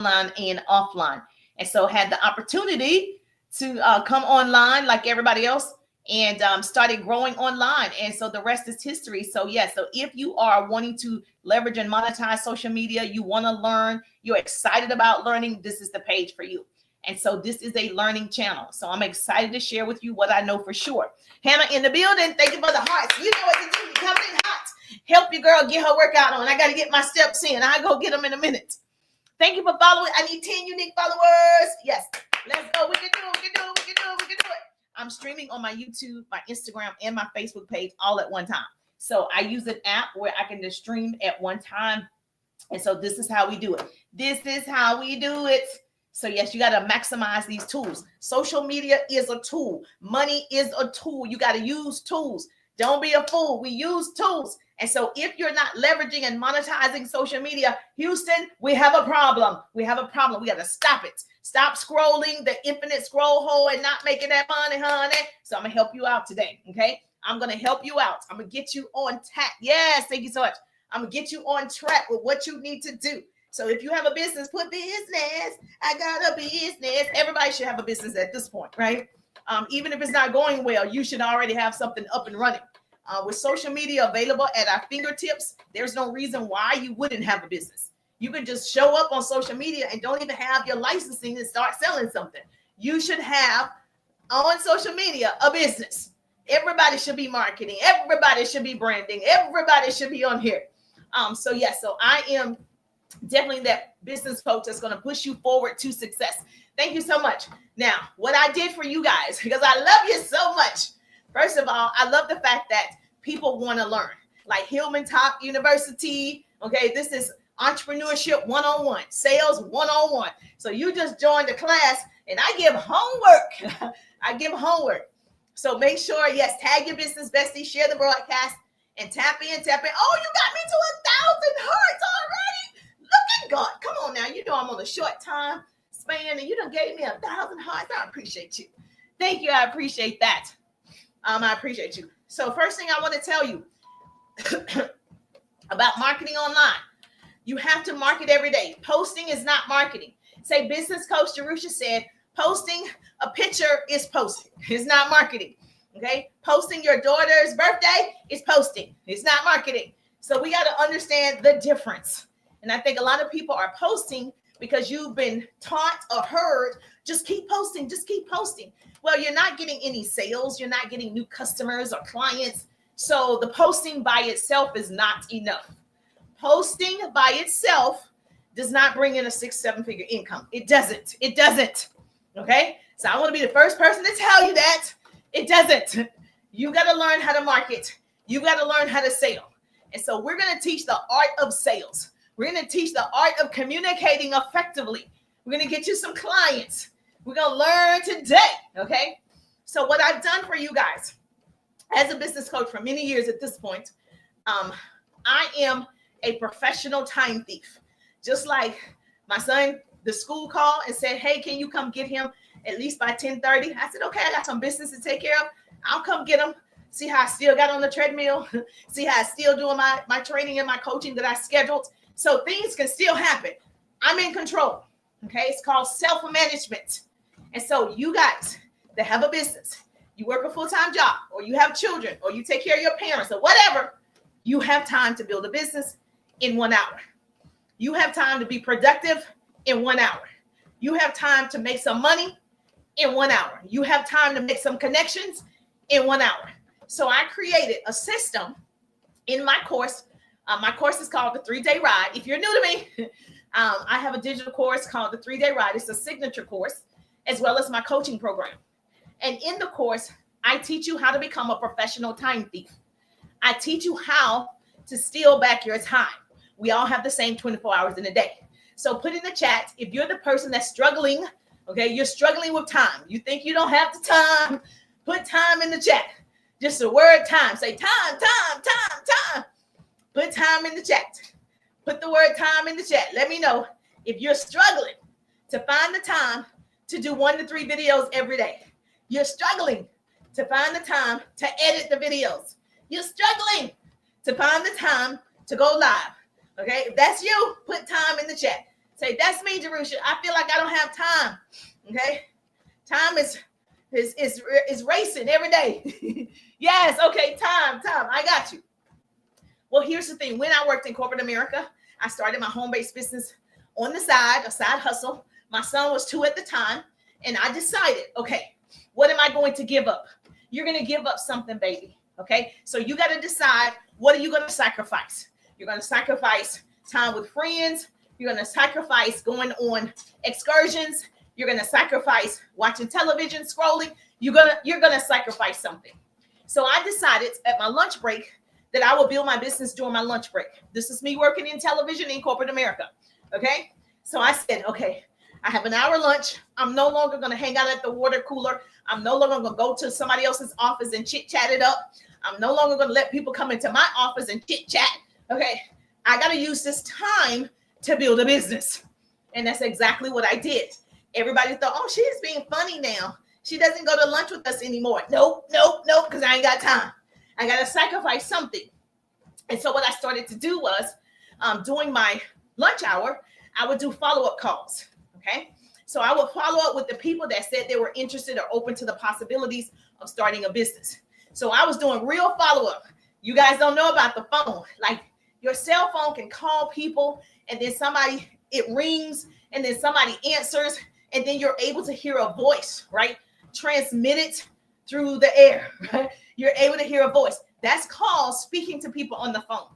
online and offline. And so had the opportunity to come online like everybody else and started growing online. And so the rest is history. So yes, so if you are wanting to leverage and monetize social media, you want to learn, you're excited about learning, this is the page for you. And so this is a learning channel. So I'm excited to share with you what I know for sure. Hannah in the building. Thank you for the hearts. You know what to do. You coming in hot. Help your girl get her workout on. I got to get my steps in. I'll go get them in a minute. Thank you for following. I need 10 unique followers. Yes. Let's go. We can do it. We can do it. We can do it. We can do it. I'm streaming on my YouTube, my Instagram, and my Facebook page all at one time. So I use an app where I can just stream at one time. And so this is how we do it. This is how we do it. So yes, you got to maximize these tools. Social media is a tool. Money is a tool. You got to use tools. Don't be a fool. We use tools. And so if you're not leveraging and monetizing social media, Houston, we have a problem. We have a problem. We got to stop it. Stop scrolling the infinite scroll hole and not making that money, honey. So I'm going to help you out today. Okay. I'm going to help you out. I'm going to get you on track. Yes. Thank you so much. I'm going to get you on track with what you need to do. So if you have a business, put business. I got a business. Everybody should have a business at this point, right? Even if it's not going well, you should already have something up and running. With social media available at our fingertips, there's no reason why you wouldn't have a business. You can just show up on social media and don't even have your licensing and start selling something. You should have on social media a business. Everybody should be marketing. Everybody should be branding. Everybody should be on here. So I am definitely that business coach that's going to push you forward to success. Thank you so much. Now, what I did for you guys, because I love you so much. First of all, I love the fact that people want to learn, like Hillman Top University. Okay, this is entrepreneurship 101, sales 101. So you just joined the class and I give homework. I give homework. So make sure, yes, tag your business bestie, share the broadcast and tap in. Oh, you got me to 1,000 hearts already. Look at God. Come on now. You know I'm on a short time span and you done gave me 1,000 hearts. I appreciate you. Thank you. I appreciate that. I appreciate you. So first thing I want to tell you about marketing online. You have to market every day. Posting is not marketing. Say business coach Jerusha said, posting a picture is posting. It's not marketing. Okay. Posting your daughter's birthday is posting. It's not marketing. So we got to understand the difference. And I think a lot of people are posting because you've been taught or heard, just keep posting, just keep posting. Well, you're not getting any sales. You're not getting new customers or clients. So the posting by itself is not enough. Posting by itself does not bring in a 6-7 figure income. It doesn't. It doesn't. Okay. So I want to be the first person to tell you that it doesn't. You got to learn how to market. You got to learn how to sell. And so we're going to teach the art of sales. We're going to teach the art of communicating effectively. We're going to get you some clients. We're going to learn today. Okay. So what I've done for you guys as a business coach for many years at this point, I am a professional time thief. Just like my son, the school called and said, hey, can you come get him at least by 10:30? I said, okay, I got some business to take care of. I'll come get him. See how I still got on the treadmill. See how I still doing my training and my coaching that I scheduled. So things can still happen. I'm in control. Okay. It's called self-management. And so you guys that have a business, you work a full-time job, or you have children, or you take care of your parents, or whatever, you have time to build a business in 1 hour. You have time to be productive in 1 hour. You have time to make some money in 1 hour. You have time to make some connections in 1 hour. So I created a system in my course. My course is called the 3-Day Ride. If you're new to me, I have a digital course called the 3-Day Ride. It's a signature course, as well as my coaching program. And in the course, I teach you how to become a professional time thief. I teach you how to steal back your time. We all have the same 24 hours in a day. So put in the chat, if you're the person that's struggling, okay, you're struggling with time. You think you don't have the time, put time in the chat. Just the word time. Say time, time, time, time. Put time in the chat. Put the word time in the chat. Let me know if you're struggling to find the time to do 1 to 3 videos every day. You're struggling to find the time to edit the videos. You're struggling to find the time to go live. Okay, if that's you, put time in the chat. Say, that's me, Jerusha. I feel like I don't have time. Okay. Time is racing every day. Yes. Okay. Time. I got you. Well, here's the thing. When I worked in corporate America, I started my home-based business on the side, a side hustle. My son was 2 at the time. And I decided, okay, what am I going to give up? You're going to give up something, baby. Okay. So you got to decide, what are you going to sacrifice? You're going to sacrifice time with friends. You're going to sacrifice going on excursions. You're going to sacrifice watching television, scrolling. You're going to sacrifice something. So I decided at my lunch break that I will build my business during my lunch break. This is me working in television in corporate America. Okay. So I said, okay, I have an hour lunch. I'm no longer going to hang out at the water cooler. I'm no longer going to go to somebody else's office and chit chat it up. I'm no longer going to let people come into my office and chit chat. Okay. I got to use this time to build a business. And that's exactly what I did. Everybody thought, oh, she's being funny now. She doesn't go to lunch with us anymore. Nope, because I ain't got time. I got to sacrifice something. And so what I started to do was during my lunch hour, I would do follow-up calls. Okay. So I would follow up with the people that said they were interested or open to the possibilities of starting a business. So I was doing real follow-up. You guys don't know about the phone. Like, your cell phone can call people, and then it rings, and then somebody answers, and then you're able to hear a voice, right? Transmitted through the air, right? You're able to hear a voice. That's called speaking to people on the phone.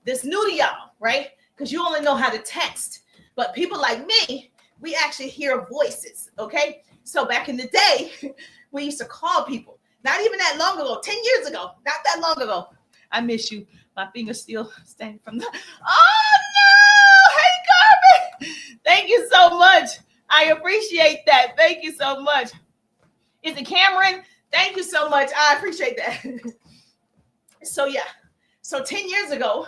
This new to y'all, right? Because you only know how to text. But people like me, we actually hear voices, okay? So back in the day, we used to call people. Not even that long ago, 10 years ago, not that long ago. I miss you. My finger's still standing from the. Oh no! Hey, Carmen. Thank you so much. I appreciate that. Thank you so much. Is it Cameron? Thank you so much. I appreciate that. So yeah. So 10 years ago,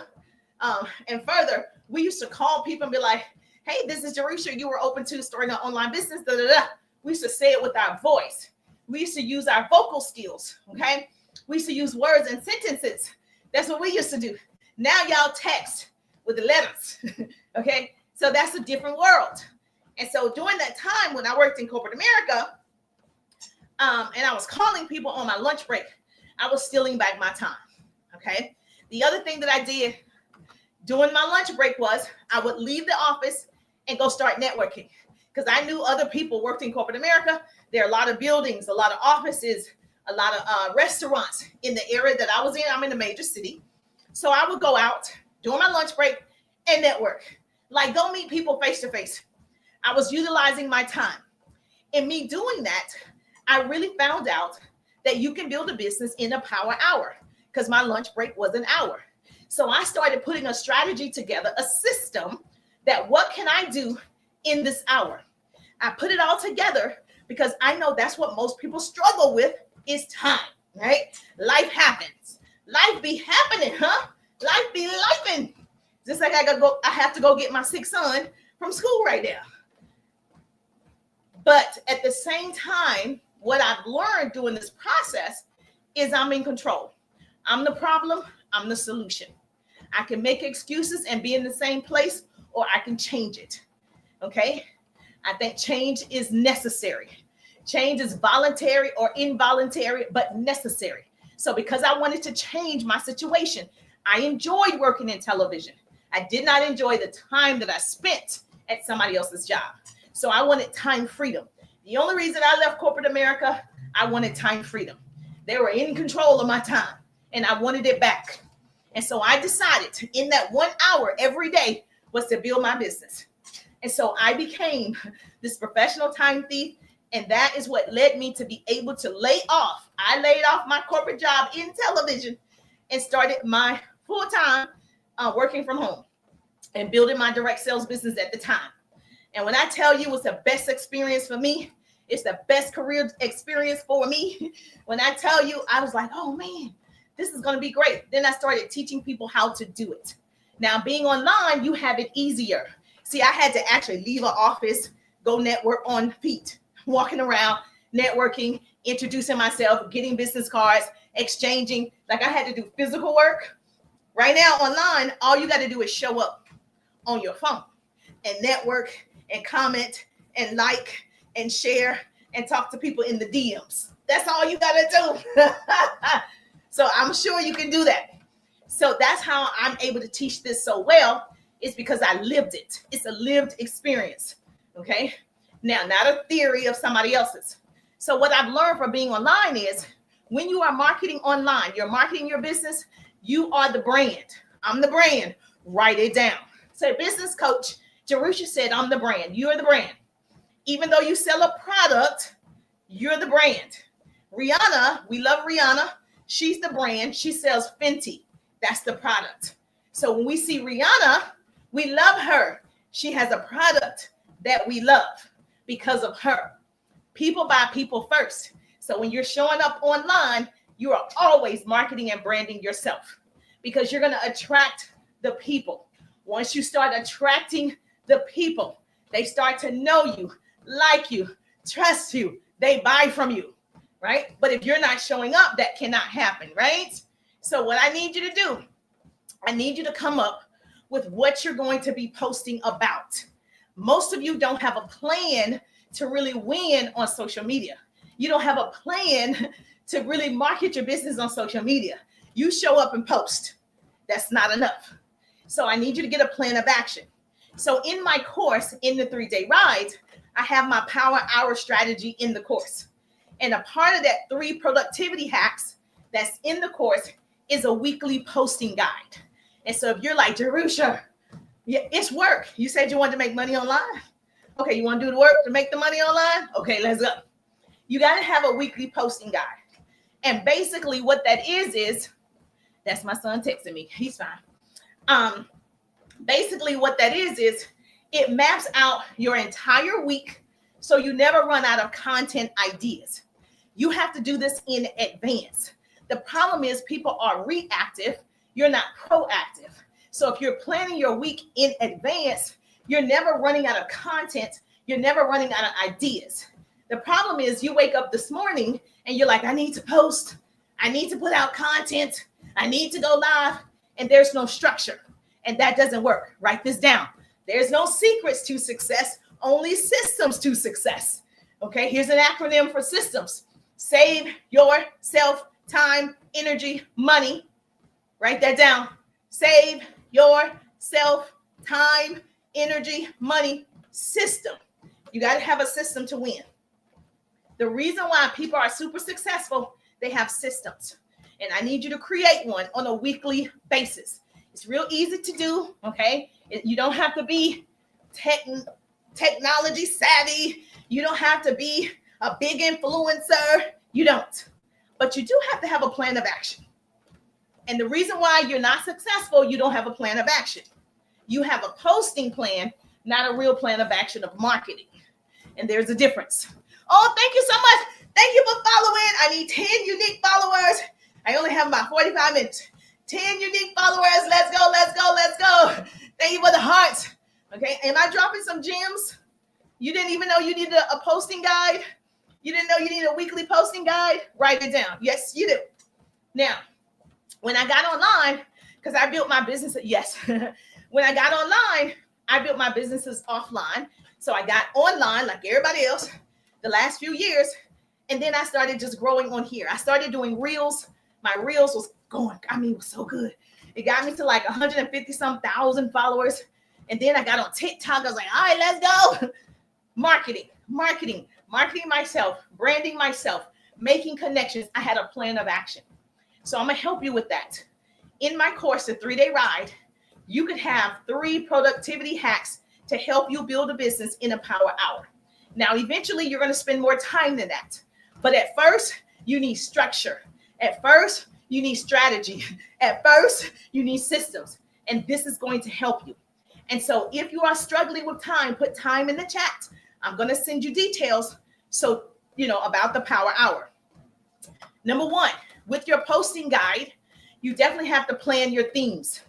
and further, we used to call people and be like, hey, this is Jerusha. You were open to starting an online business. Da, da, da. We used to say it with our voice. We used to use our vocal skills. Okay. We used to use words and sentences. That's what we used to do. Now y'all text with the letters. Okay. So that's a different world. And so during that time when I worked in corporate America, and I was calling people on my lunch break, I was stealing back my time. Okay. The other thing that I did during my lunch break was I would leave the office and go start networking, because I knew other people worked in corporate America. There are a lot of buildings, a lot of offices, a lot of restaurants in the area that I was in. I'm in a major city. So I would go out during my lunch break and network. Like, go meet people face to face. I was utilizing my time. In me doing that, I really found out that you can build a business in a power hour, because my lunch break was an hour. So I started putting a strategy together, a system that what can I do in this hour? I put it all together because I know that's what most people struggle with is time, right? Life happens. Life be happening, huh? Life be lifing. Just like I have to go get my 6th son from school right now. But at the same time, what I've learned during this process is I'm in control. I'm the problem. I'm the solution. I can make excuses and be in the same place, or I can change it. Okay. I think change is necessary. Change is voluntary or involuntary, but necessary. So because I wanted to change my situation, I enjoyed working in television. I did not enjoy the time that I spent at somebody else's job. So I wanted time freedom. The only reason I left corporate America, I wanted time freedom. They were in control of my time and I wanted it back. And so I decided in that 1 hour every day was to build my business. And so I became this professional time thief. And that is what led me to be able to lay off. I laid off my corporate job in television and started my full-time working from home and building my direct sales business at the time. And when I tell you it's the best experience for me, it's the best career experience for me. When I tell you, I was like, oh man, this is going to be great. Then I started teaching people how to do it. Now, being online, you have it easier. See, I had to actually leave an office, go network on feet, walking around, networking, introducing myself, getting business cards, exchanging. Like I had to do physical work. Right now, online, all you got to do is show up on your phone. and network and comment and like and share and talk to people in the DMs. That's all you gotta do. So I'm sure you can do that. So that's how I'm able to teach this so well, is because I lived it. It's a lived experience. Okay. Now, not a theory of somebody else's. So what I've learned from being online is when you are marketing online, you're marketing your business, you are the brand. I'm the brand. Write it down. So business coach Jerusha said, I'm the brand. You're the brand. Even though you sell a product, you're the brand. Rihanna, we love Rihanna. She's the brand. She sells Fenty. That's the product. So when we see Rihanna, we love her. She has a product that we love because of her. People buy people first. So when you're showing up online, you are always marketing and branding yourself because you're going to attract the people. Once you start attracting the people, they start to know you, like you, trust you. They buy from you, right? But if you're not showing up, that cannot happen, right? So what I need you to do, I need you to come up with what you're going to be posting about. Most of you don't have a plan to really win on social media. You don't have a plan to really market your business on social media. You show up and post. That's not enough. So I need you to get a plan of action. So in my course, in the 3-day ride, I have my power hour strategy in the course. And a part of that 3 productivity hacks that's in the course is a weekly posting guide. And so if you're like, Jerusha, yeah, it's work. You said you wanted to make money online. Okay, you want to do the work to make the money online? Okay, let's go. You got to have a weekly posting guide. And basically what that is, that's my son texting me. He's fine. Basically what that is it maps out your entire week so you never run out of content ideas. You have to do this in advance. The problem is people are reactive. You're not proactive. So if you're planning your week in advance, you're never running out of content. You're never running out of ideas. The problem is you wake up this morning and you're like, I need to post. I need to put out content. I need to go live. And there's no structure. And that doesn't work. Write this down. There's no secrets to success, only systems to success. Okay, here's an acronym for systems. Save yourself time, energy, money. Write that down. Save yourself time, energy, money, system. You got to have a system to win. The reason why people are super successful, they have systems. And I need you to create one on a weekly basis. It's real easy to do, okay? You don't have to be technology savvy. You don't have to be a big influencer. You don't. But you do have to have a plan of action. And the reason why you're not successful, you don't have a plan of action. You have a posting plan, not a real plan of action of marketing. And there's a difference. Oh, thank you so much. Thank you for following. I need 10 unique followers. I only have about 45 minutes. 10 unique followers. Let's go, let's go, let's go. Thank you for the hearts. Okay, am I dropping some gems? You didn't even know you needed a posting guide? You didn't know you needed a weekly posting guide? Write it down. Yes, you do. Now, when I got online, because I built my business, yes. When I got online, I built my businesses offline. So I got online like everybody else the last few years. And then I started just growing on here. I started doing reels. My reels was going, it was so good. It got me to like 150 some thousand followers. And then I got on TikTok. I was like, all right, let's go. Marketing myself, branding myself, making connections. I had a plan of action. So I'm going to help you with that. In my course, the 3-day ride, you could have 3 productivity hacks to help you build a business in a power hour. Now, eventually, you're going to spend more time than that. But at first, you need structure. At first, you need strategy. At first, you need systems. And this is going to help you. And so if you are struggling with time, put time in the chat. I'm going to send you details about the power hour. Number 1, with your posting guide, you definitely have to plan your themes.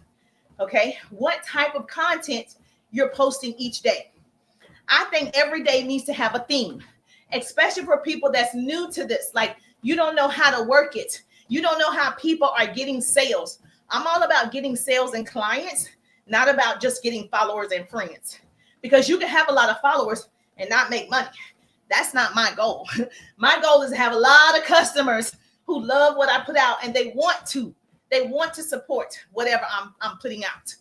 Okay, what type of content you're posting each day. I think every day needs to have a theme, especially for people that's new to this. Like, you don't know how to work it. You don't know how people are getting sales. I'm all about getting sales and clients, not about just getting followers and friends. because you can have a lot of followers and not make money. That's not my goal. My goal is to have a lot of customers who love what I put out, and they want to support whatever I'm putting out.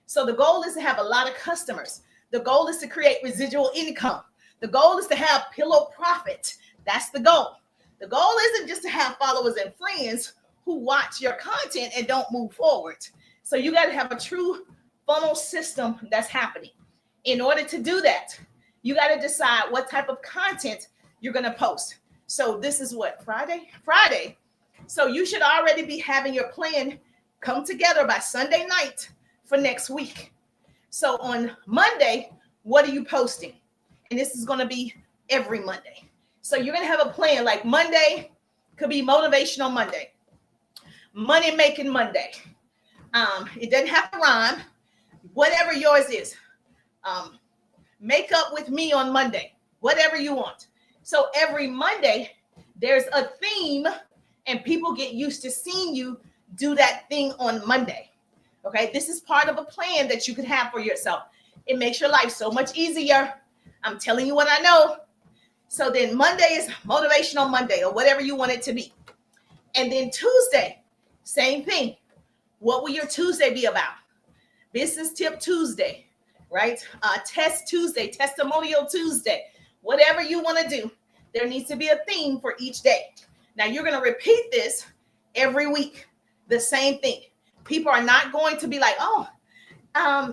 So the goal is to have a lot of customers. The goal is to create residual income. The goal is to have pillow profit. That's the goal. The goal isn't just to have followers and friends who watch your content and don't move forward. So you got to have a true funnel system that's happening. In order to do that, you got to decide what type of content you're going to post. So this is what, Friday? So you should already be having your plan come together by Sunday night for next week. So on Monday, what are you posting? And this is going to be every Monday. So you're going to have a plan. Like Monday could be Motivational Monday, Money Making Monday. It doesn't have to rhyme. Whatever yours is. Make up with me on Monday. Whatever you want. So every Monday, there's a theme, and people get used to seeing you do that thing on Monday. Okay, this is part of a plan that you could have for yourself. It makes your life so much easier. I'm telling you what I know. So then Monday is Motivational Monday, or whatever you want it to be. And then Tuesday, same thing. What will your Tuesday be about? Business Tip Tuesday, right? Test Tuesday, Testimonial Tuesday. Whatever you want to do, there needs to be a theme for each day. Now you're going to repeat this every week, the same thing. People are not going to be like, oh, I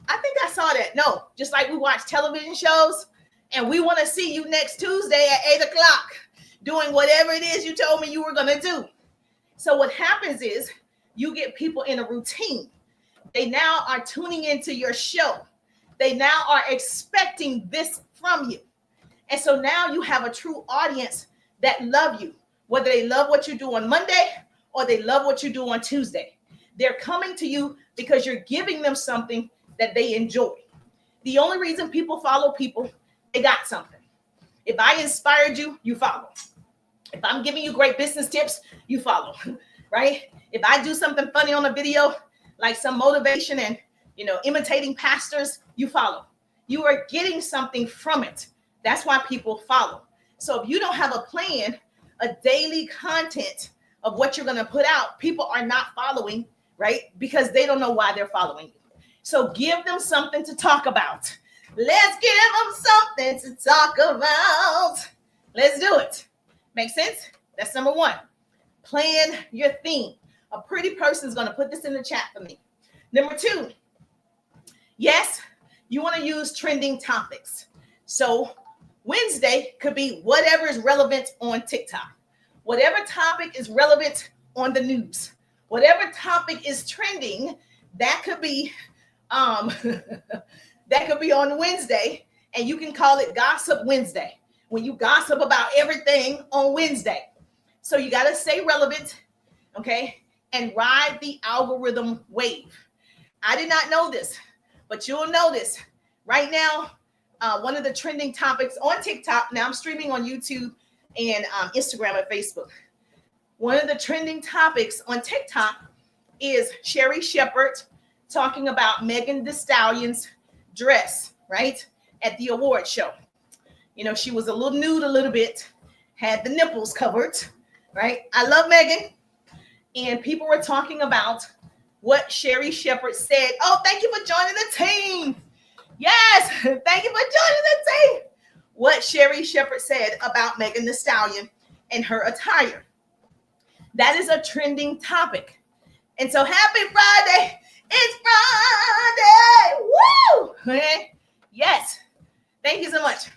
think I saw that. No, just like we watch television shows and we want to see you next Tuesday at 8 o'clock doing whatever it is you told me you were going to do. So what happens is you get people in a routine. They now are tuning into your show. They now are expecting this from you. And so now you have a true audience that love you, whether they love what you do on Monday or they love what you do on Tuesday. They're coming to you because you're giving them something that they enjoy. The only reason people follow people, they got something. If I inspired you, you follow. If I'm giving you great business tips, you follow, right? If I do something funny on a video, like some motivation and, imitating pastors, you follow. You are getting something from it. That's why people follow. So if you don't have a plan, a daily content of what you're going to put out, people are not following, right? Because they don't know why they're following you. So give them something to talk about. Let's give them something to talk about. Let's do it. Make sense? That's number one. Plan your theme. A pretty person is going to put this in the chat for me. Number two, yes, you want to use trending topics. So Wednesday could be whatever is relevant on TikTok. Whatever topic is relevant on the news. Whatever topic is trending, that could be that could be on Wednesday, and you can call it Gossip Wednesday, when you gossip about everything on Wednesday. So you got to stay relevant, okay, and ride the algorithm wave. I did not know this, but you'll know this. Right now, one of the trending topics on TikTok, now I'm streaming on YouTube and Instagram and Facebook. One of the trending topics on TikTok is Sherri Shepherd talking about Megan Thee Stallion's dress, right, at the award show. She was a little nude a little bit, had the nipples covered, right? I love Megan. And people were talking about what Sherri Shepherd said. Oh, thank you for joining the team. Yes, thank you for joining the team. What Sherri Shepherd said about Megan Thee Stallion and her attire. That is a trending topic. And so happy Friday. It's Friday. Woo! Okay. Yes. Thank you so much.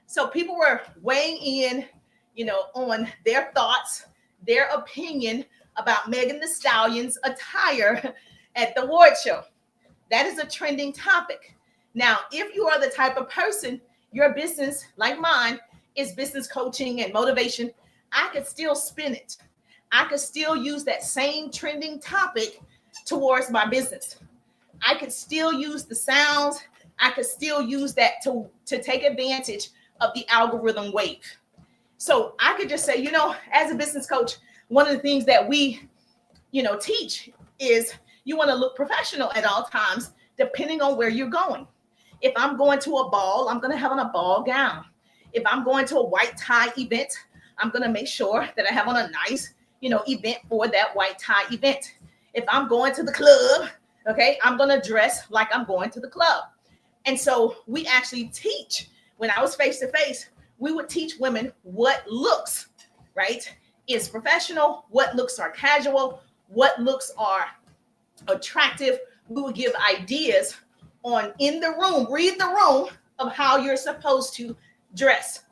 So people were weighing in, on their thoughts, their opinion about Megan Thee Stallion's attire at the award show. That is a trending topic. Now, if you are the type of person, your business, like mine, is business coaching and motivation, I could still spin it. I could still use that same trending topic towards my business. I could still use the sounds. I could still use that to take advantage of the algorithm wave. So I could just say, as a business coach, one of the things that we, teach is you want to look professional at all times, depending on where you're going. If I'm going to a ball, I'm going to have on a ball gown. If I'm going to a white tie event, I'm going to make sure that I have on a nice, event for that white tie event. If I'm going to the club, okay, I'm going to dress like I'm going to the club. And so we actually teach, when I was face to face, we would teach women what looks, right, is professional, what looks are casual, what looks are attractive. We would give ideas on in the room, read the room of how you're supposed to dress.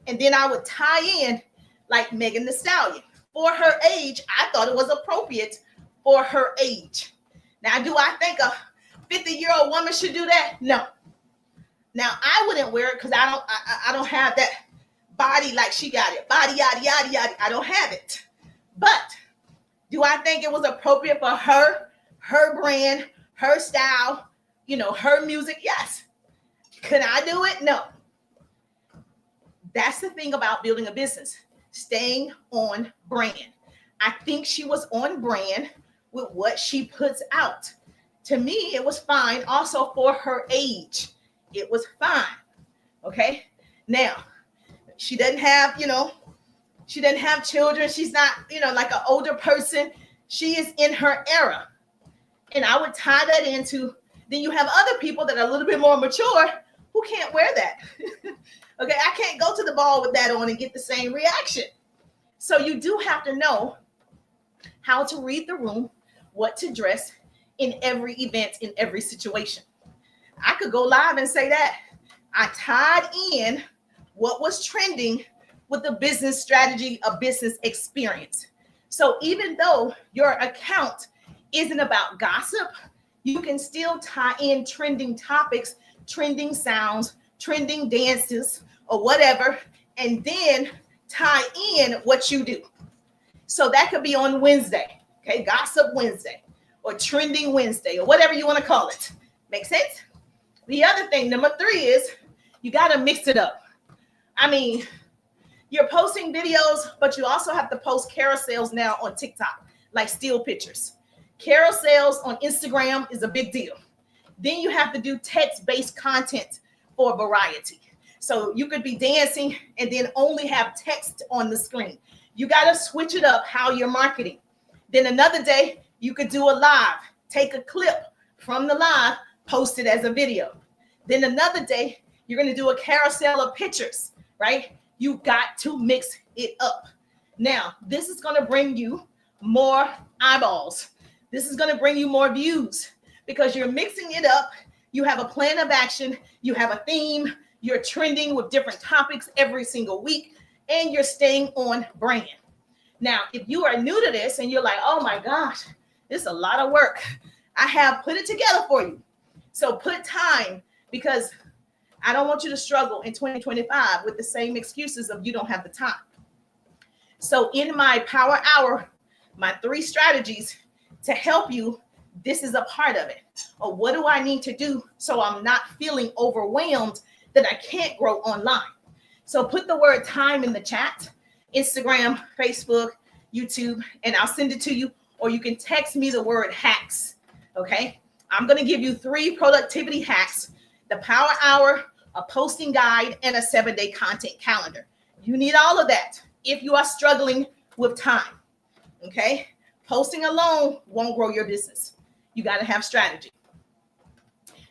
And then I would tie in like Megan Thee Stallion. For her age, I thought it was appropriate for her age. Now, do I think a 50-year-old woman should do that? No. Now, I wouldn't wear it because I don't have that body like she got it. Body, yada, yada, yada. I don't have it. But do I think it was appropriate for her brand, her style, her music? Yes. Could I do it? No. That's the thing about building a business, staying on brand. I think she was on brand with what she puts out. To me, it was fine. Also for her age, it was fine. Okay. Now, she doesn't have, she doesn't have children. She's not, like an older person. She is in her era. And I would tie that into, then you have other people that are a little bit more mature who can't wear that. Okay, I can't go to the ball with that on and get the same reaction. So you do have to know how to read the room, what to dress in every event, in every situation. I could go live and say that. I tied in what was trending with the business strategy, a business experience. So even though your account isn't about gossip, you can still tie in trending topics, trending sounds, trending dances, or whatever, and then tie in what you do. So that could be on Wednesday, okay, Gossip Wednesday, or Trending Wednesday, or whatever you want to call it. Make sense? The other thing, number 3, is you got to mix it up. I mean, you're posting videos, but you also have to post carousels now on TikTok, like still pictures. Carousels on Instagram is a big deal. Then you have to do text-based content for variety. So you could be dancing and then only have text on the screen. You got to switch it up how you're marketing. Then another day, you could do a live, take a clip from the live, post it as a video. Then another day, you're going to do a carousel of pictures, right? You got to mix it up. Now, this is going to bring you more eyeballs. This is going to bring you more views because you're mixing it up. You have a plan of action. You have a theme. You're trending with different topics every single week, and you're staying on brand. Now, if you are new to this and you're like, oh my gosh, this is a lot of work, I have put it together for you. So put time, because I don't want you to struggle in 2025 with the same excuses of you don't have the time. So in my Power Hour, my 3 strategies to help you, this is a part of it. Or what do I need to do so I'm not feeling overwhelmed that I can't grow online? So put the word time in the chat, Instagram, Facebook, YouTube, and I'll send it to you. Or you can text me the word hacks. Okay. I'm going to give you 3 productivity hacks, the Power Hour, a posting guide, and a 7-day content calendar. You need all of that if you are struggling with time. Okay. Posting alone won't grow your business. You got to have strategy.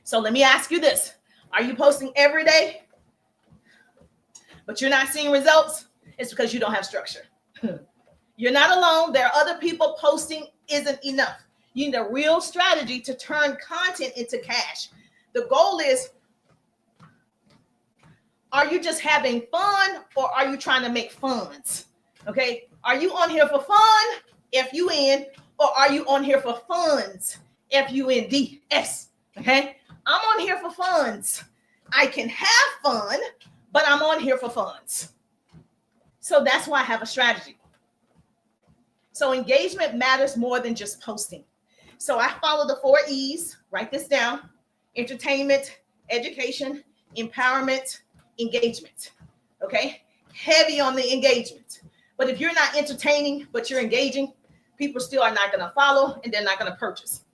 So let me ask you this. Are you posting every day, but you're not seeing results? It's because you don't have structure. You're not alone. There are other people. Posting isn't enough. You need a real strategy to turn content into cash. The goal is, are you just having fun, or are you trying to make funds? Okay. Are you on here for fun, F-U-N, or are you on here for funds, F-U-N-D-S? Okay. I'm on here for funds. I can have fun, but I'm on here for funds. So that's why I have a strategy. So engagement matters more than just posting. So I follow the 4 E's. Write this down: entertainment, education, empowerment, engagement. Okay. Heavy on the engagement. But if you're not entertaining, but you're engaging, people still are not going to follow, and they're not going to purchase.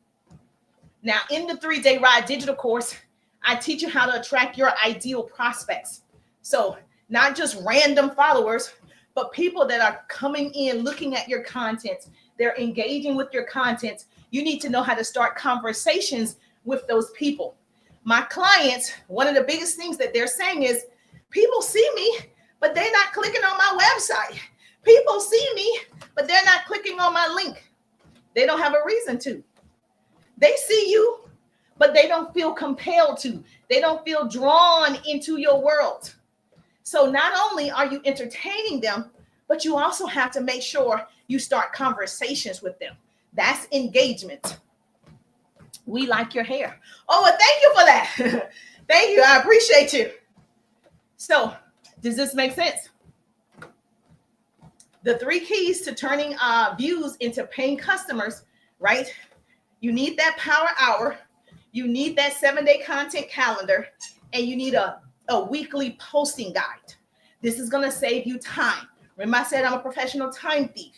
Now, in the 3-day Ride digital course, I teach you how to attract your ideal prospects. So not just random followers, but people that are coming in, looking at your content. They're engaging with your content. You need to know how to start conversations with those people. My clients, one of the biggest things that they're saying is, people see me, but they're not clicking on my website. People see me, but they're not clicking on my link. They don't have a reason to. They see you, but they don't feel compelled to. They don't feel drawn into your world. So not only are you entertaining them, but you also have to make sure you start conversations with them. That's engagement. We like your hair. Oh, well, thank you for that. Thank you. I appreciate you. So, does this make sense? The 3 keys to turning views into paying customers, right? You need that power hour. You need that 7-day content calendar, and you need a weekly posting guide. This is going to save you time. Remember, I said I'm a professional time thief.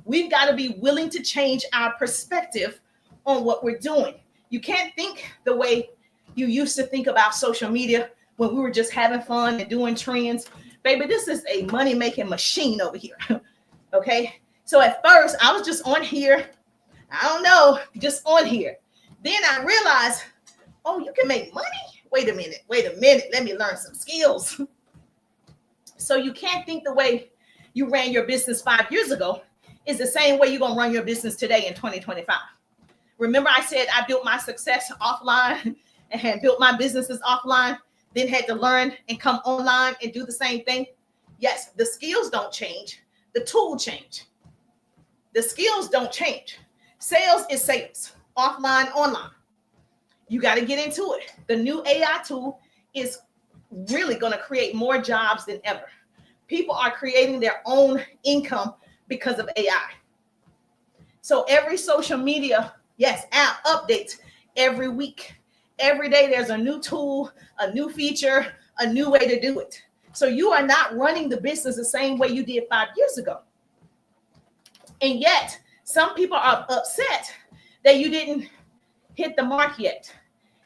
We've got to be willing to change our perspective on what we're doing. You can't think the way you used to think about social media when we were just having fun and doing trends. Baby, this is a money-making machine over here. Okay? So at first, I was just on here. I don't know, just on here. Then I realized, oh, you can make money. Wait a minute. Let me learn some skills. So you can't think the way you ran your business 5 years ago is the same way you're going to run your business today in 2025. Remember, I said I built my success offline and had built my businesses offline, then had to learn and come online and do the same thing. Yes, the skills don't change. The tool change. The skills don't change. Sales is sales, offline, online. You got to get into it. The new AI tool is really going to create more jobs than ever. People are creating their own income because of AI. So every social media, yes, app updates every week. Every day there's a new tool, a new feature, a new way to do it. So you are not running the business the same way you did 5 years ago. And yet, some people are upset that you didn't hit the mark yet.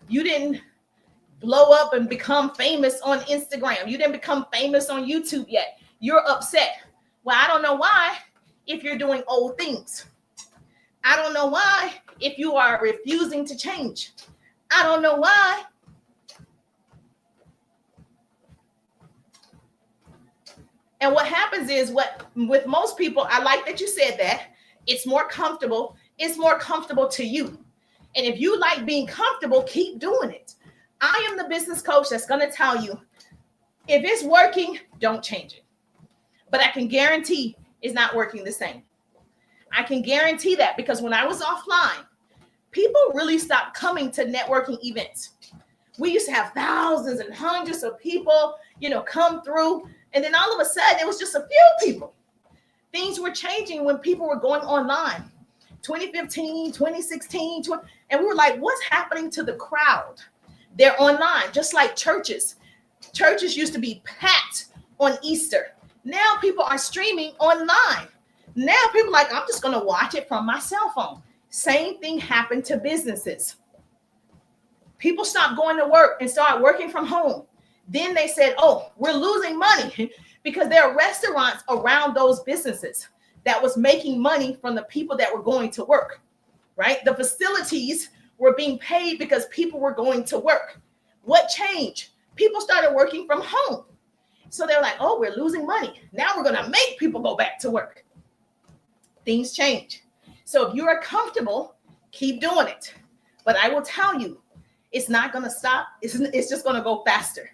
You didn't blow up and become famous on Instagram. You didn't become famous on YouTube yet. You're upset. Well, I don't know why if you're doing old things. I don't know why if you are refusing to change. I don't know why. And what happens is, what with most people, I like that you said that. It's more comfortable. It's more comfortable to you. And if you like being comfortable, keep doing it. I am the business coach that's going to tell you, if it's working, don't change it. But I can guarantee it's not working the same. I can guarantee that, because when I was offline, people really stopped coming to networking events. We used to have thousands and hundreds of people, come through. And then all of a sudden, it was just a few people. Things were changing when people were going online. 2015, 2016, and we were like, what's happening to the crowd? They're online, just like churches. Churches used to be packed on Easter. Now people are streaming online. Now people are like, I'm just going to watch it from my cell phone. Same thing happened to businesses. People stopped going to work and started working from home. Then they said, oh, we're losing money because there are restaurants around those businesses that was making money from the people that were going to work, right? The facilities were being paid because people were going to work. What changed? People started working from home. So they're like, oh, we're losing money. Now we're going to make people go back to work. Things change. So if you are comfortable, keep doing it. But I will tell you, it's not going to stop. It's just going to go faster.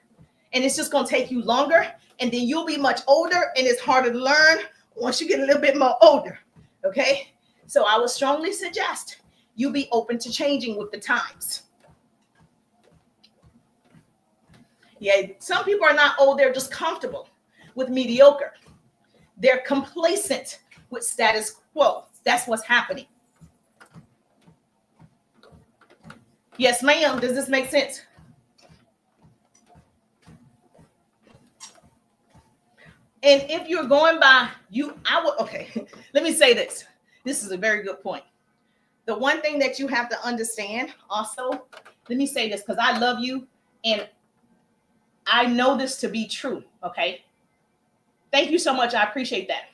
And it's just going to take you longer. And then you'll be much older, and it's harder to learn once you get a little bit more older. Okay? So I would strongly suggest you be open to changing with the times. Yeah, some people are not old. They're just comfortable with mediocre. They're complacent with status quo. That's what's happening. Yes, ma'am. Does this make sense? And if you're going by okay, let me say this. This is a very good point. The one thing that you have to understand also let me say this because I love you and I know this to be true. Okay. Thank you so much. I appreciate that.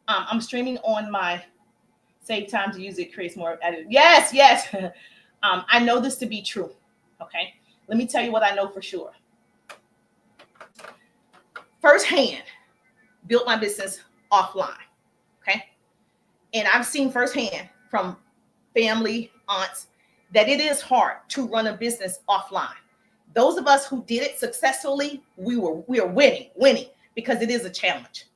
I'm streaming on my save time to use it creates more edit. Yes, yes. I know this to be true. Okay. Let me tell you what I know for sure. Firsthand, built my business offline. Okay. And I've seen firsthand from family, aunts, that it is hard to run a business offline. Those of us who did it successfully, we are winning because it is a challenge.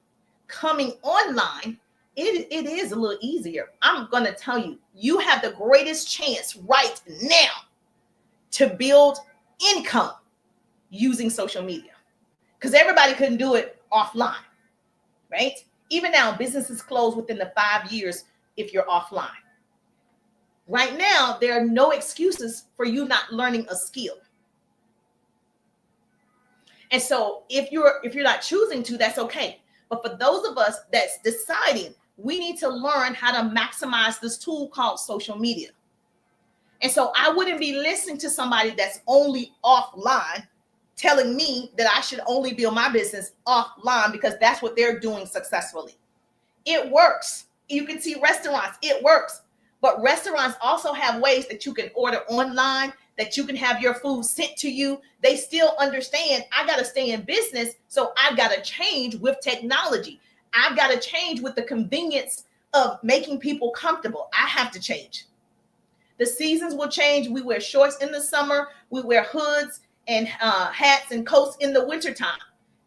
Coming online, it is a little easier. I'm going to tell you, you have the greatest chance right now to build income using social media because everybody couldn't do it offline, right? Even now, businesses close within the 5 years if you're offline. Right now, there are no excuses for you not learning a skill. And so if you're not choosing to, that's okay. But for those of us that's deciding, we need to learn how to maximize this tool called social media. And so I wouldn't be listening to somebody that's only offline telling me that I should only build my business offline because that's what they're doing successfully. It works. You can see restaurants, it works. But restaurants also have ways that you can order online, that you can have your food sent to you. They still understand I got to stay in business, so I got to change with technology. I've got to change with the convenience of making people comfortable. I have to change. The seasons will change. We wear shorts in the summer. We wear hoods and hats and coats in the wintertime.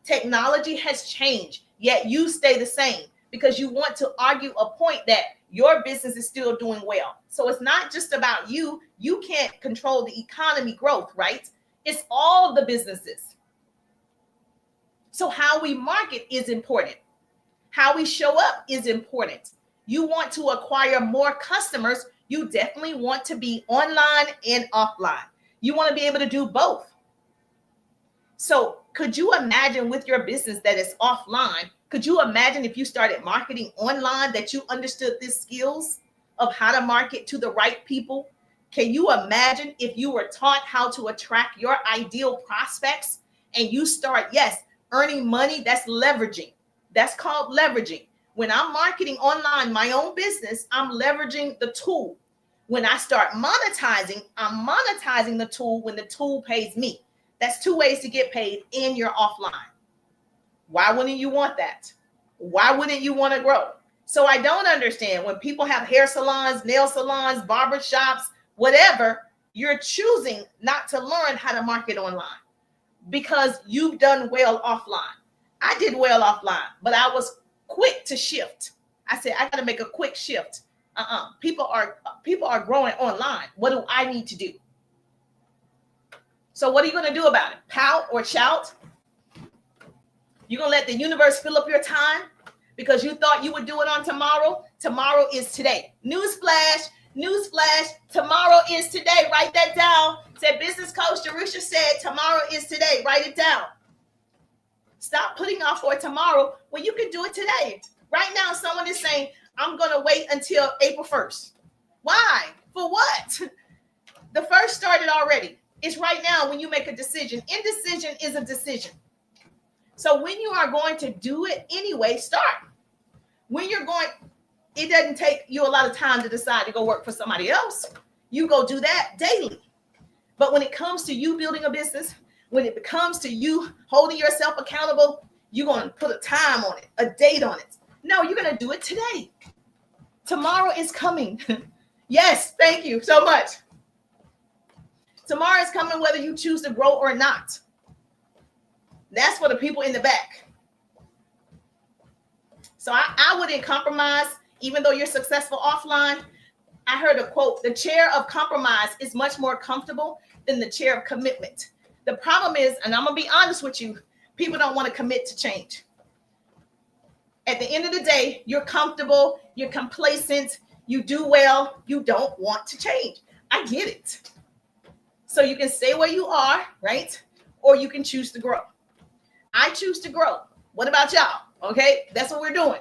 Technology has changed, yet you stay the same because you want to argue a point that your business is still doing well. So it's not just about you. You can't control the economy growth, right? It's all the businesses. So how we market is important. How we show up is important. You want to acquire more customers. You definitely want to be online and offline. You want to be able to do both. So could you imagine with your business that is offline, could you imagine if you started marketing online that you understood these skills of how to market to the right people? Can you imagine if you were taught how to attract your ideal prospects and you start, yes, earning money? That's leveraging. That's called leveraging. When I'm marketing online, my own business, I'm leveraging the tool. When I start monetizing, I'm monetizing the tool when the tool pays me. That's two ways to get paid and you're offline. Why wouldn't you want that? Why wouldn't you want to grow? So I don't understand when people have hair salons, nail salons, barber shops, whatever, you're choosing not to learn how to market online because you've done well offline. I did well offline, but I was quick to shift. I said, I got to make a quick shift. People are growing online. What do I need to do? So what are you going to do about it? Pout or shout? You're going to let the universe fill up your time because you thought you would do it on tomorrow? Tomorrow is today. Newsflash, tomorrow is today. Write that down. Said business coach Jerusha said tomorrow is today. Write it down. Stop putting off for tomorrow when you can do it today. Right now, someone is saying, I'm going to wait until April 1st. Why? For what? The first started already. It's right now when you make a decision. Indecision is a decision. So when you are going to do it anyway, start. When you're going, it doesn't take you a lot of time to decide to go work for somebody else. You go do that daily. But when it comes to you building a business, when it comes to you holding yourself accountable, you're going to put a time on it, a date on it. No, you're going to do it today. Tomorrow is coming. Yes, thank you so much. Tomorrow is coming whether you choose to grow or not. That's for the people in the back. So I wouldn't compromise, even though you're successful offline. I heard a quote, the chair of compromise is much more comfortable than the chair of commitment. The problem is, and I'm going to be honest with you, people don't want to commit to change. At the end of the day, you're comfortable, you're complacent, you do well, you don't want to change. I get it. So you can stay where you are, right? Or you can choose to grow. I choose to grow. What about y'all? Okay, that's what we're doing.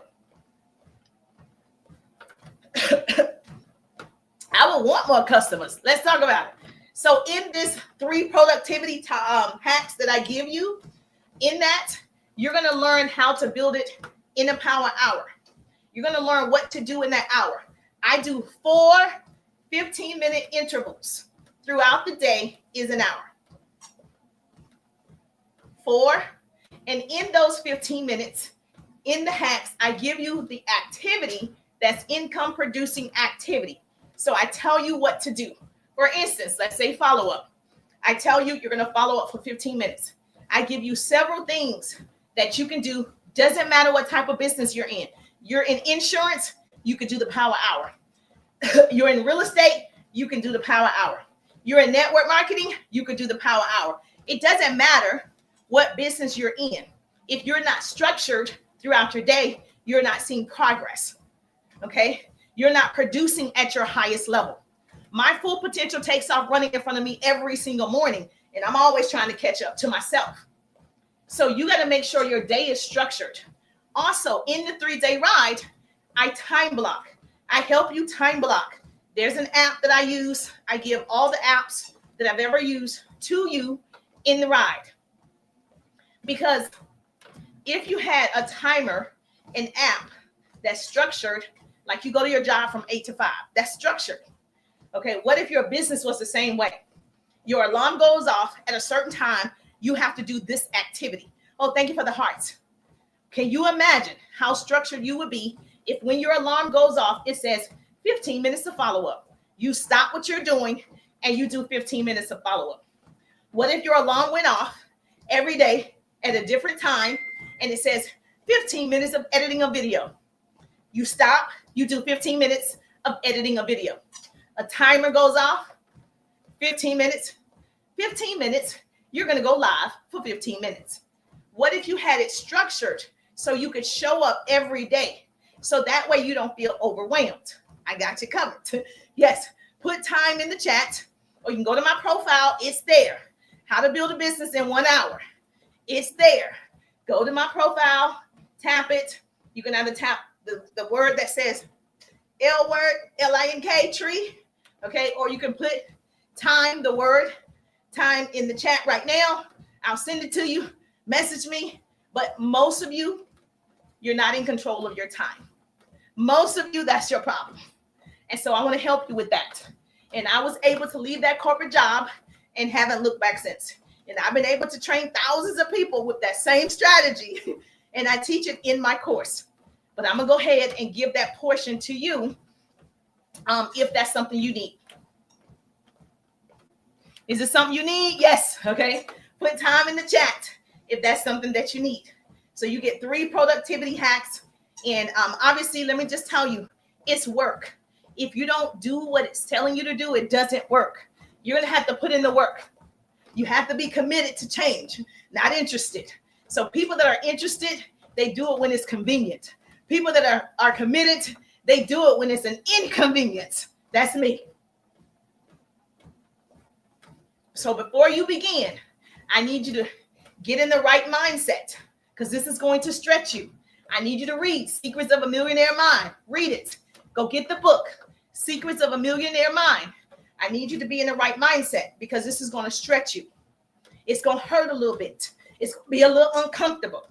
I would want more customers. Let's talk about it. So in this 3 productivity hacks that I give you, in that, you're going to learn how to build it in a power hour. You're going to learn what to do in that hour. I do 4 15-minute intervals throughout the day is an hour. 4. And in those 15 minutes, in the hacks, I give you the activity that's income producing activity. So I tell you what to do. For instance, let's say follow-up. I tell you you're going to follow up for 15 minutes. I give you several things that you can do. Doesn't matter what type of business you're in. You're in insurance, you could do the power hour. You're in real estate, you can do the power hour. You're in network marketing, you could do the power hour. It doesn't matter what business you're in. If you're not structured throughout your day, you're not seeing progress. Okay? You're not producing at your highest level. My full potential takes off running in front of me every single morning, and I'm always trying to catch up to myself. So you got to make sure your day is structured. Also, in the 3-day ride, I time block. I help you time block. There's an app that I use. I give all the apps that I've ever used to you in the ride. Because if you had a timer, an app that's structured, like you go to your job from 8 to 5, that's structured. Okay, what if your business was the same way? Your alarm goes off at a certain time. You have to do this activity. Oh, thank you for the hearts. Can you imagine how structured you would be if when your alarm goes off, it says 15 minutes to follow up. You stop what you're doing and you do 15 minutes of follow up. What if your alarm went off every day at a different time and it says 15 minutes of editing a video? You stop, you do 15 minutes of editing a video. A timer goes off, 15 minutes, you're going to go live for 15 minutes. What if you had it structured so you could show up every day? So that way you don't feel overwhelmed. I got you covered. Yes, put time in the chat, or you can go to my profile. It's there. How to build a business in 1 hour. It's there. Go to my profile, tap it. You can either tap the word that says L word, L-I-N-K, tree. Okay, or you can put time, the word time in the chat right now. I'll send it to you. Message me. But most of you, you're not in control of your time. Most of you, that's your problem. And so I want to help you with that. And I was able to leave that corporate job and haven't looked back since. And I've been able to train thousands of people with that same strategy. And I teach it in my course. But I'm going to go ahead and give that portion to you if that's something you need. Is it something you need? Yes. Okay. Put time in the chat if that's something that you need. So you get 3 productivity hacks. And obviously, let me just tell you, it's work. If you don't do what it's telling you to do, it doesn't work. You're going to have to put in the work. You have to be committed to change, not interested. So people that are interested, they do it when it's convenient. People that are committed, they do it when it's an inconvenience. That's me. So before you begin, I need you to get in the right mindset, because this is going to stretch you. I need you to read Secrets of a Millionaire Mind. Read it. Go get the book, Secrets of a Millionaire Mind. I need you to be in the right mindset, because this is going to stretch you. It's going to hurt a little bit. It's going to be a little uncomfortable.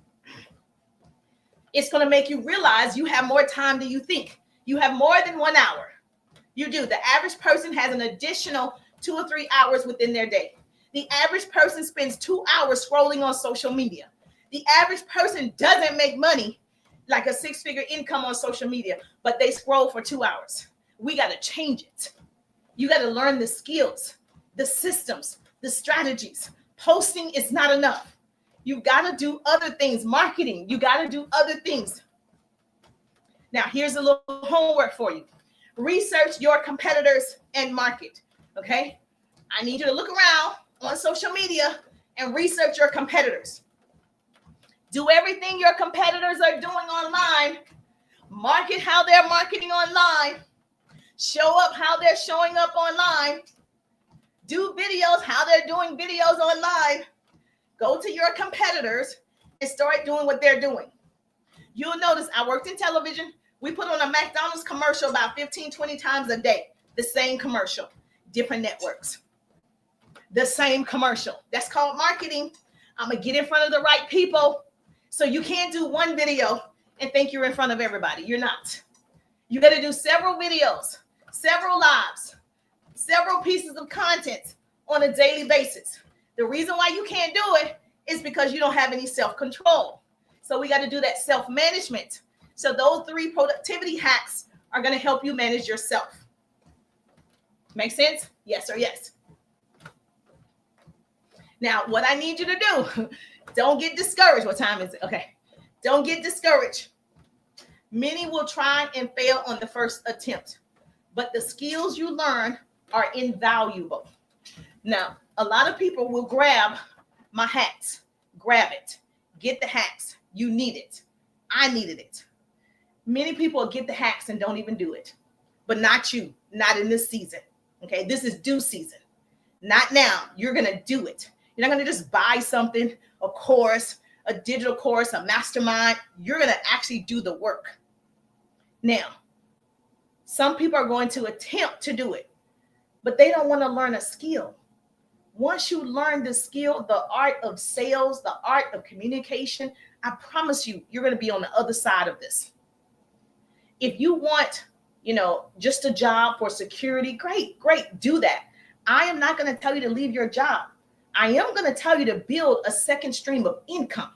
It's going to make you realize you have more time than you think. You have more than 1 hour. You do. The average person has an additional 2 or 3 hours within their day. The average person spends 2 hours scrolling on social media. The average person doesn't make money like a 6-figure income on social media, but they scroll for 2 hours. We got to change it. You got to learn the skills, the systems, the strategies. Posting is not enough. You got to do other things. Marketing, you got to do other things. Now, here's a little homework for you. Research your competitors and market, okay? I need you to look around on social media and research your competitors. Do everything your competitors are doing online. Market how they're marketing online. Show up how they're showing up online. Do videos how they're doing videos online. Go to your competitors and start doing what they're doing. You'll notice I worked in television. We put on a McDonald's commercial about 15, 20 times a day. The same commercial, different networks. the same commercial. That's called marketing. I'm going to get in front of the right people. So you can't do one video and think you're in front of everybody. You're not. You got to do several videos, several lives, several pieces of content on a daily basis. The reason why you can't do it is because you don't have any self-control. So we got to do that self-management. So those 3 productivity hacks are going to help you manage yourself. Make sense? Yes or yes? Now, what I need you to do, don't get discouraged. What time is it? Okay. Don't get discouraged. Many will try and fail on the first attempt, but the skills you learn are invaluable. Now, a lot of people will grab my hacks, grab it, get the hacks. You need it. I needed it. Many people get the hacks and don't even do it, but not you, not in this season. Okay, this is due season. Not now. You're going to do it. You're not going to just buy something, a course, a digital course, a mastermind. You're going to actually do the work. Now, some people are going to attempt to do it, but they don't want to learn a skill. Once you learn the skill, the art of sales, the art of communication, I promise you, you're going to be on the other side of this. If you want, just a job for security, great, do that. I am not going to tell you to leave your job. I am going to tell you to build a second stream of income.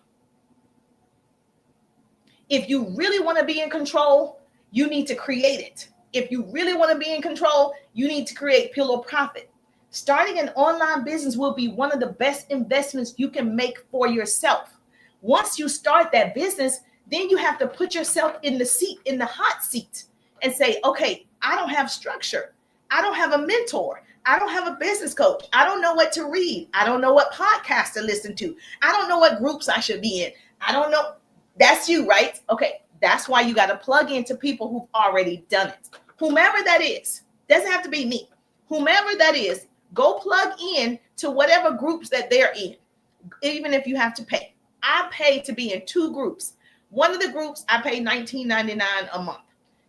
If you really want to be in control, you need to create it. If you really want to be in control, you need to create Pillow Profit. Starting an online business will be one of the best investments you can make for yourself. Once you start that business, then you have to put yourself in the hot seat and say, okay, I don't have structure. I don't have a mentor. I don't have a business coach. I don't know what to read. I don't know what podcasts to listen to. I don't know what groups I should be in. I don't know. That's you, right? Okay. That's why you got to plug into people who've already done it. Whomever that is, doesn't have to be me. Whomever that is, go plug in to whatever groups that they're in, even if you have to pay. I pay to be in 2 groups. One of the groups, I pay $19.99 a month.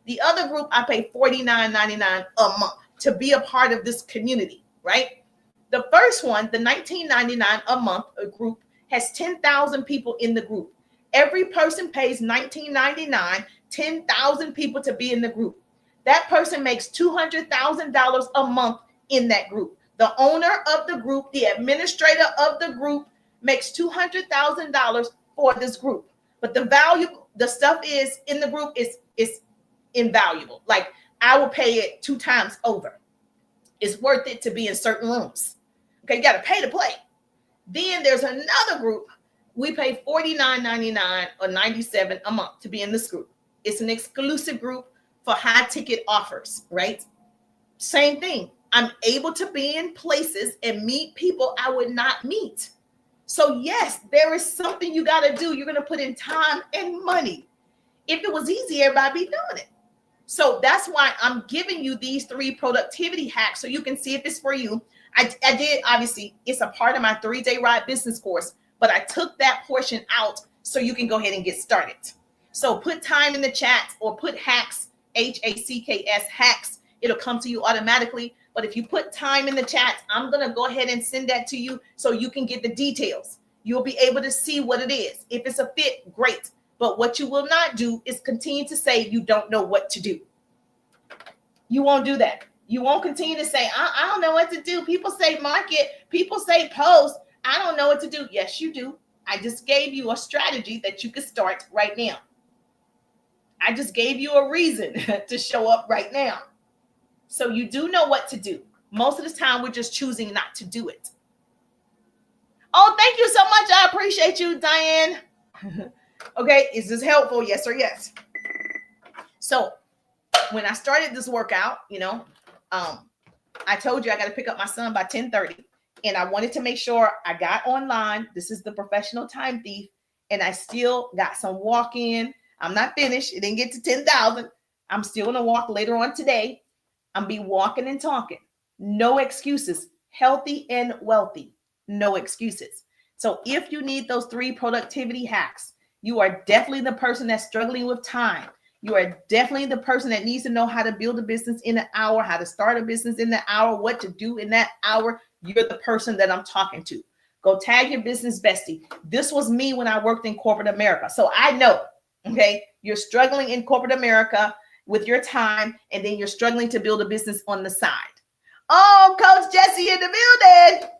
The other group, I pay $49.99 a month to be a part of this community, right? The first one, the $19.99 a month group, has 10,000 people in the group. Every person pays $19.99, 10,000 people to be in the group. That person makes $200,000 a month in that group. The owner of the group, the administrator of the group makes $200,000 for this group. But the stuff is in the group is invaluable. Like I will pay it 2 times over. It's worth it to be in certain rooms. Okay, you got to pay to play. Then there's another group. We pay $49.99 or $97 a month to be in this group. It's an exclusive group for high ticket offers, right? Same thing. I'm able to be in places and meet people I would not meet. So yes, there is something you got to do. You're going to put in time and money. If it was easy, everybody be doing it. So that's why I'm giving you these 3 productivity hacks so you can see if it's for you. I did, obviously, it's a part of my 3-day ride business course, but I took that portion out so you can go ahead and get started. So put time in the chat or put hacks, HACKS, hacks. It'll come to you automatically. But if you put time in the chat, I'm going to go ahead and send that to you so you can get the details. You'll be able to see what it is. If it's a fit, great. But what you will not do is continue to say you don't know what to do. You won't do that. You won't continue to say, I don't know what to do. People say market. People say post. I don't know what to do. Yes, you do. I just gave you a strategy that you could start right now. I just gave you a reason to show up right now. So you do know what to do. Most of the time, we're just choosing not to do it. Oh, thank you so much. I appreciate you, Diane. Okay, is this helpful? Yes or yes? So when I started this workout, I told you I got to pick up my son by 10:30. And I wanted to make sure I got online. This is the professional time thief. And I still got some walk in. I'm not finished. It didn't get to 10,000. I'm still going to walk later on today. I'm be walking and talking. No excuses. Healthy and wealthy. No excuses. So if you need those 3 productivity hacks, you are definitely the person that's struggling with time. You are definitely the person that needs to know how to build a business in an hour, how to start a business in an hour, what to do in that hour. you're the person that I'm talking to. Go tag your business bestie. This was me when I worked in corporate America. So I know, okay, you're struggling in corporate America with your time, and then you're struggling to build a business on the side. Oh, Coach Jesse in the building.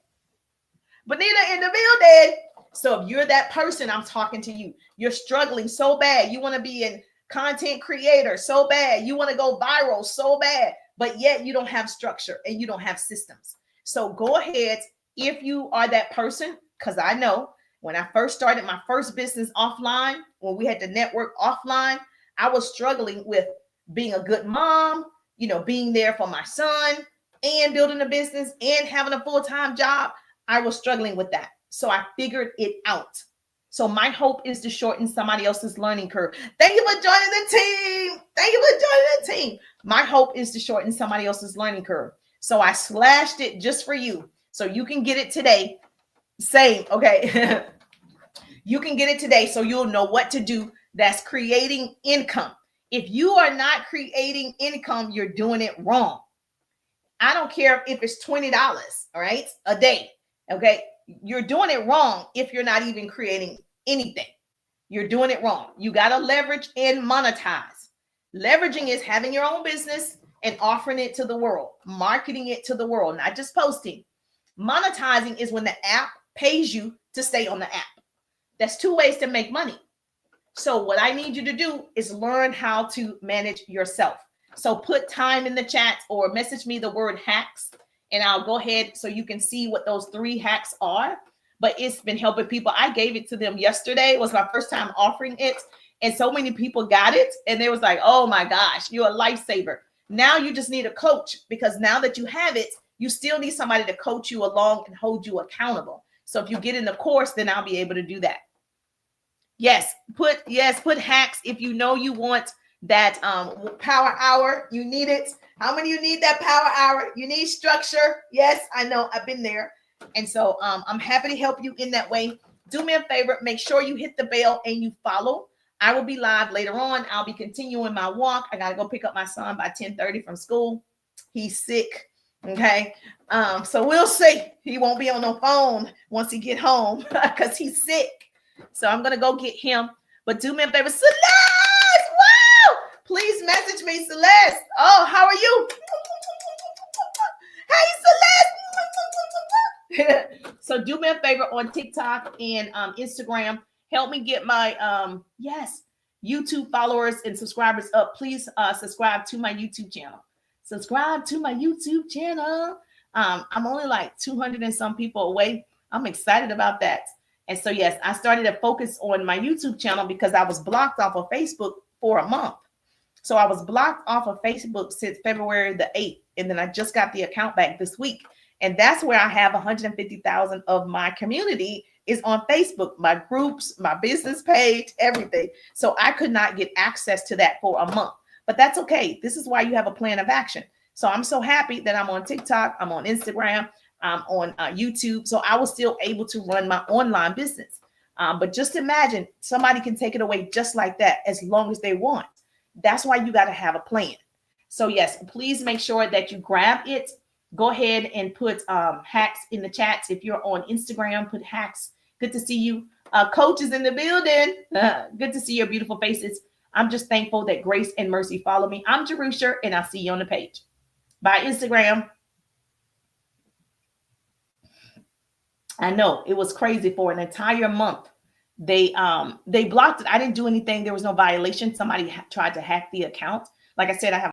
Bonita in the building. So if you're that person, I'm talking to you. You're struggling so bad. You want to be a content creator so bad. You want to go viral so bad, but yet you don't have structure and you don't have systems. So go ahead. If you are that person, because I know when I first started my first business offline, when we had to network offline, I was struggling with being a good mom, being there for my son and building a business and having a full-time job. I was struggling with that. So I figured it out. So my hope is to shorten somebody else's learning curve. Thank you for joining the team. Thank you for joining the team. My hope is to shorten somebody else's learning curve. So I slashed it just for you. So you can get it today. Same, okay? You can get it today so you'll know what to do. That's creating income. If you are not creating income, you're doing it wrong. I don't care if it's $20, all right, a day, okay? You're doing it wrong if you're not even creating anything. You're doing it wrong. You got to leverage and monetize. Leveraging is having your own business and offering it to the world, marketing it to the world, not just posting. Monetizing is when the app pays you to stay on the app. That's two ways to make money. So what I need you to do is learn how to manage yourself. So put time in the chat or message me the word hacks, and I'll go ahead so you can see what those 3 hacks are. But it's been helping people. I gave it to them yesterday. It was my first time offering it. And so many people got it. And they was like, oh my gosh, you're a lifesaver. Now you just need a coach, because now that you have it, you still need somebody to coach you along and hold you accountable. So if you get in the course, then I'll be able to do that. Yes, put hacks if you know you want that power hour. You need it. How many of you need that power hour? You need structure. Yes, I know. I've been there. And so I'm happy to help you in that way. Do me a favor. Make sure you hit the bell and you follow. I will be live later on. I'll be continuing my walk. I got to go pick up my son by 10:30 from school. He's sick. Okay. So we'll see. He won't be on no phone once he get home because he's sick. So I'm going to go get him. But do me a favor. Celeste! Wow! Please message me, Celeste. Oh, how are you? Hey, Celeste! So do me a favor on TikTok and Instagram. Help me get my YouTube followers and subscribers up. Please subscribe to my YouTube channel. Subscribe to my YouTube channel. I'm only like 200 and some people away. I'm excited about that. And so, yes, I started to focus on my YouTube channel because I was blocked off of Facebook for a month. So I was blocked off of Facebook since February the 8th. And then I just got the account back this week. And that's where I have 150,000 of my community is on Facebook, my groups, my business page, everything. So I could not get access to that for a month. But that's okay. This is why you have a plan of action. So I'm so happy that I'm on TikTok, I'm on Instagram, I'm on YouTube. So I was still able to run my online business. But just imagine somebody can take it away just like that as long as they want. That's why you got to have a plan. So yes, please make sure that you grab it. Go ahead and put hacks in the chats. If you're on Instagram, put hacks. Good to see you. Coach is in the building. Good to see your beautiful faces. I'm just thankful that grace and mercy follow me. I'm Jerusha, and I'll see you on the page. Bye, Instagram. I know it was crazy for an entire month. They blocked it. I didn't do anything. There was no violation. Somebody tried to hack the account. Like I said, I have